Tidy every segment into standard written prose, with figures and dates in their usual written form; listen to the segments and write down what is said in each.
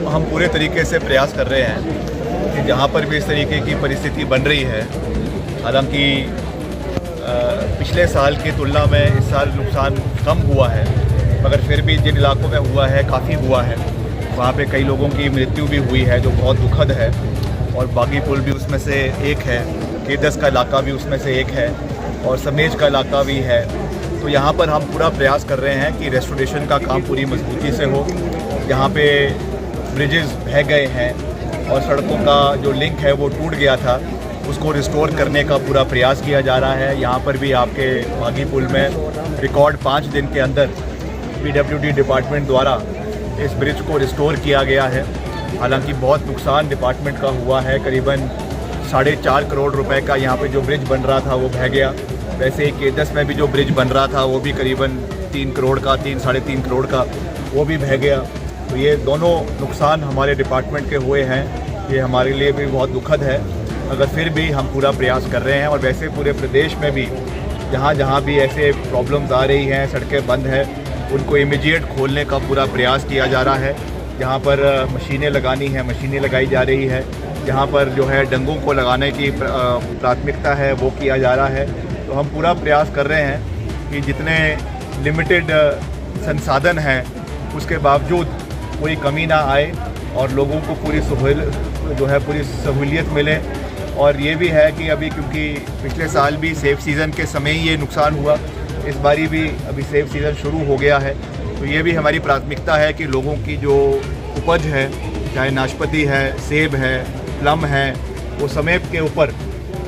हम पूरे तरीके से प्रयास कर रहे हैं कि जहाँ पर भी इस तरीके की परिस्थिति बन रही है, हालांकि पिछले साल की तुलना में इस साल नुकसान कम हुआ है, मगर फिर भी जिन इलाकों में हुआ है काफ़ी हुआ है। वहाँ पे कई लोगों की मृत्यु भी हुई है जो बहुत दुखद है, और बागी पुल भी उसमें से एक है, केदस का इलाका भी उसमें से एक है, और समेज का इलाका भी है। तो यहाँ पर हम पूरा प्रयास कर रहे हैं कि रेस्टोरेशन का काम पूरी मजबूती से हो। यहाँ पे ब्रिजेस बह गए हैं और सड़कों का जो लिंक है वो टूट गया था, उसको रिस्टोर करने का पूरा प्रयास किया जा रहा है। यहाँ पर भी आपके बागी पुल में रिकॉर्ड 5 दिन के अंदर पीडब्ल्यूडी डिपार्टमेंट द्वारा इस ब्रिज को रिस्टोर किया गया है। हालांकि बहुत नुकसान डिपार्टमेंट का हुआ है, करीबन 4.5 करोड़ रुपए का यहाँ पे जो ब्रिज बन रहा था वो बह गया। वैसे ही केदस में भी जो ब्रिज बन रहा था वो भी करीबन 3 करोड़ का, 3-3.5 करोड़ का वो भी बह गया। तो ये दोनों नुकसान हमारे डिपार्टमेंट के हुए हैं, ये हमारे लिए भी बहुत दुखद है, मगर फिर भी हम पूरा प्रयास कर रहे हैं। और वैसे पूरे प्रदेश में भी जहाँ जहाँ भी ऐसे प्रॉब्लम्स आ रही हैं, सड़कें बंद हैं, उनको इमीडिएट खोलने का पूरा प्रयास किया जा रहा है। जहाँ पर मशीनें लगानी हैं मशीनें लगाई जा रही है, जहाँ पर जो है डंगों को लगाने की प्राथमिकता है वो किया जा रहा है। तो हम पूरा प्रयास कर रहे हैं कि जितने लिमिटेड संसाधन हैं उसके बावजूद कोई कमी ना आए और लोगों को पूरी सहूलियत मिले। और ये भी है कि अभी क्योंकि पिछले साल भी सेब सीज़न के समय ही ये नुकसान हुआ, इस बारी भी अभी सेब सीज़न शुरू हो गया है। तो ये भी हमारी प्राथमिकता है कि लोगों की जो उपज है, चाहे नाशपाती है, सेब है, प्लम है, वो समय के ऊपर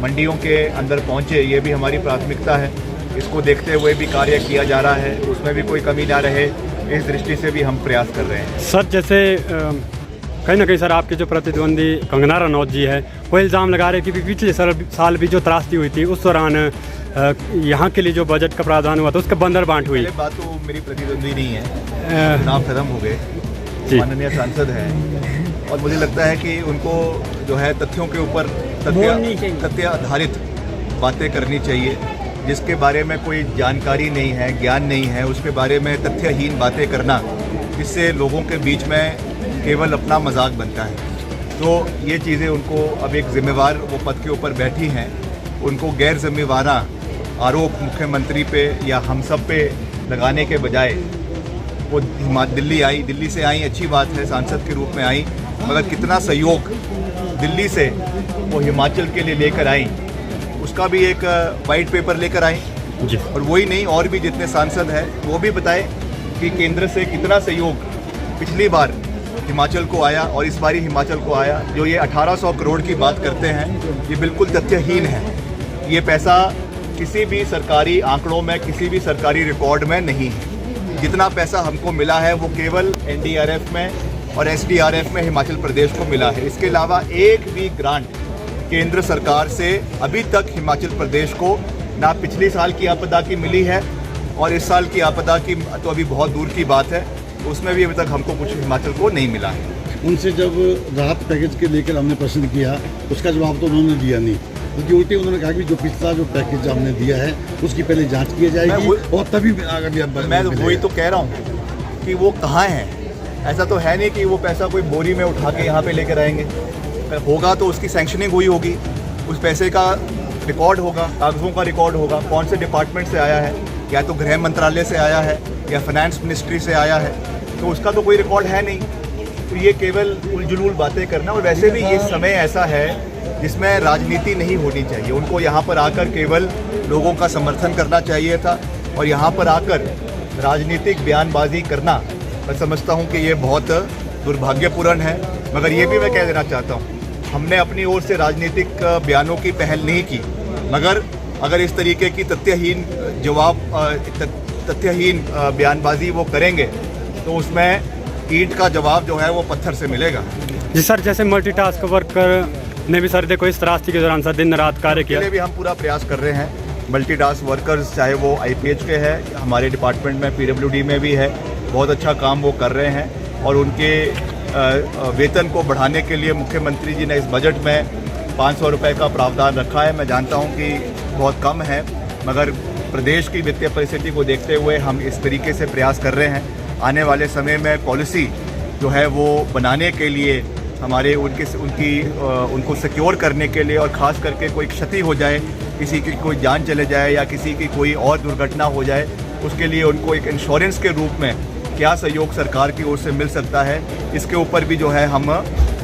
मंडियों के अंदर पहुँचे, ये भी हमारी प्राथमिकता है। इसको देखते हुए भी कार्य किया जा रहा है, उसमें भी कोई कमी ना रहे, इस दृष्टि से भी हम प्रयास कर रहे हैं। सर, जैसे कहीं ना कहीं सर आपके जो प्रतिद्वंदी कंगना रनौत जी है वो इल्ज़ाम लगा रहे हैं कि पिछले साल भी जो त्रासदी हुई थी उस दौरान यहाँ के लिए जो बजट का प्रावधान हुआ था उसका बंदर बांट हुई। बात तो मेरी प्रतिद्वंदी नहीं है, चुनाव खत्म हो गए, माननीय सांसद हैं और मुझे लगता है कि उनको जो है तथ्यों के ऊपर तथ्य आधारित बातें करनी चाहिए। जिसके बारे में कोई जानकारी नहीं है, ज्ञान नहीं है, उसके बारे में तथ्यहीन बातें करना, इससे लोगों के बीच में केवल अपना मजाक बनता है। तो ये चीज़ें उनको अब एक जिम्मेवार वो पद के ऊपर बैठी हैं, उनको गैर जिम्मेवारा आरोप मुख्यमंत्री पे या हम सब पे लगाने के बजाय वो दिल्ली से आई, अच्छी बात है, सांसद के रूप में आई, मगर कितना सहयोग दिल्ली से वो हिमाचल के लिए लेकर आई, उसका भी एक वाइट पेपर लेकर आई जी। और वही नहीं, और भी जितने सांसद हैं वो भी बताएं कि केंद्र से कितना सहयोग पिछली बार हिमाचल को आया और इस बारी हिमाचल को आया। जो ये 1800 करोड़ की बात करते हैं, ये बिल्कुल तथ्यहीन है। ये पैसा किसी भी सरकारी आंकड़ों में, किसी भी सरकारी रिकॉर्ड में नहीं है। जितना पैसा हमको मिला है वो केवल NDRF में और SDRF में हिमाचल प्रदेश को मिला है। इसके अलावा एक भी ग्रांट केंद्र सरकार से अभी तक हिमाचल प्रदेश को ना पिछली साल की आपदा की मिली है और इस साल की आपदा की तो अभी बहुत दूर की बात है, उसमें भी अभी तक हमको कुछ हिमाचल को नहीं मिला है। उनसे जब राहत पैकेज के लेकर हमने प्रश्न किया, उसका जवाब तो उन्होंने दिया नहीं, क्योंकि उल्टी उन्होंने कहा कि जो पिछला जो पैकेज हमने दिया है उसकी पहले जांच की जाएगी और तभी आगे। मैं वही तो कह रहा हूँ कि वो कहाँ हैं। ऐसा तो है नहीं कि वो पैसा कोई बोरी में उठा के यहाँ पे लेकर आएंगे। होगा तो उसकी सैंक्शनिंग हुई होगी, उस पैसे का रिकॉर्ड होगा, कागज़ों का रिकॉर्ड होगा, कौन से डिपार्टमेंट से आया है, या तो गृह मंत्रालय से आया है या फाइनेंस मिनिस्ट्री से आया है, तो उसका तो कोई रिकॉर्ड है नहीं। तो ये केवल उलझुल बातें करना, और वैसे भी ये समय ऐसा है जिसमें राजनीति नहीं होनी चाहिए। उनको यहाँ पर आकर केवल लोगों का समर्थन करना चाहिए था, और यहाँ पर आकर राजनीतिक बयानबाजी करना, मैं समझता हूँ कि ये बहुत दुर्भाग्यपूर्ण है। मगर ये भी मैं कह देना चाहता हूँ, हमने अपनी ओर से राजनीतिक बयानों की पहल नहीं की, मगर अगर इस तरीके की तथ्यहीन बयानबाजी वो करेंगे तो उसमें ईंट का जवाब जो है वो पत्थर से मिलेगा। जी सर, जैसे मल्टीटास्क वर्कर ने भी सर देखो इस त्रासदी के दौरान सर दिन रात कार्य किया, भी हम पूरा प्रयास कर रहे हैं। मल्टीटास्क वर्कर्स चाहे वो IPH के हैं, हमारे डिपार्टमेंट में PWD में भी है, बहुत अच्छा काम वो कर रहे हैं। और उनके वेतन को बढ़ाने के लिए मुख्यमंत्री जी ने इस बजट में 500 रुपये का प्रावधान रखा है। मैं जानता हूं कि बहुत कम है, मगर प्रदेश की वित्तीय परिस्थिति को देखते हुए हम इस तरीके से प्रयास कर रहे हैं। आने वाले समय में पॉलिसी जो है वो बनाने के लिए, हमारे उनको सिक्योर करने के लिए, और ख़ास करके कोई क्षति हो जाए, किसी की कोई जान चले जाए या किसी की कोई और दुर्घटना हो जाए, उसके लिए उनको एक इंश्योरेंस के रूप में क्या सहयोग सरकार की ओर से मिल सकता है, इसके ऊपर भी जो है हम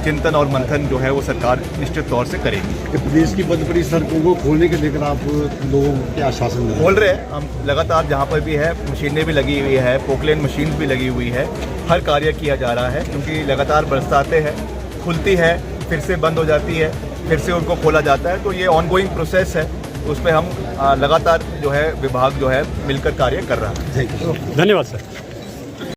चिंतन और मंथन जो है वो सरकार निश्चित तौर से करेगी। प्रदेश की बंद पड़ी सड़कों को खोलने के लेकर आप लोगों को क्या आश्वासन दे रहे हैं? खोल रहे हैं हम लगातार, जहाँ पर भी है मशीनें भी लगी हुई है, पोकलेन मशीन भी लगी हुई है, हर कार्य किया जा रहा है, क्योंकि लगातार बरसातें हैं, खुलती है फिर से बंद हो जाती है, फिर से उनको खोला जाता है, तो ये ऑनगोइंग प्रोसेस है, उस पर हम लगातार जो है विभाग जो है मिलकर कार्य कर रहा है। Thank you. धन्यवाद सर।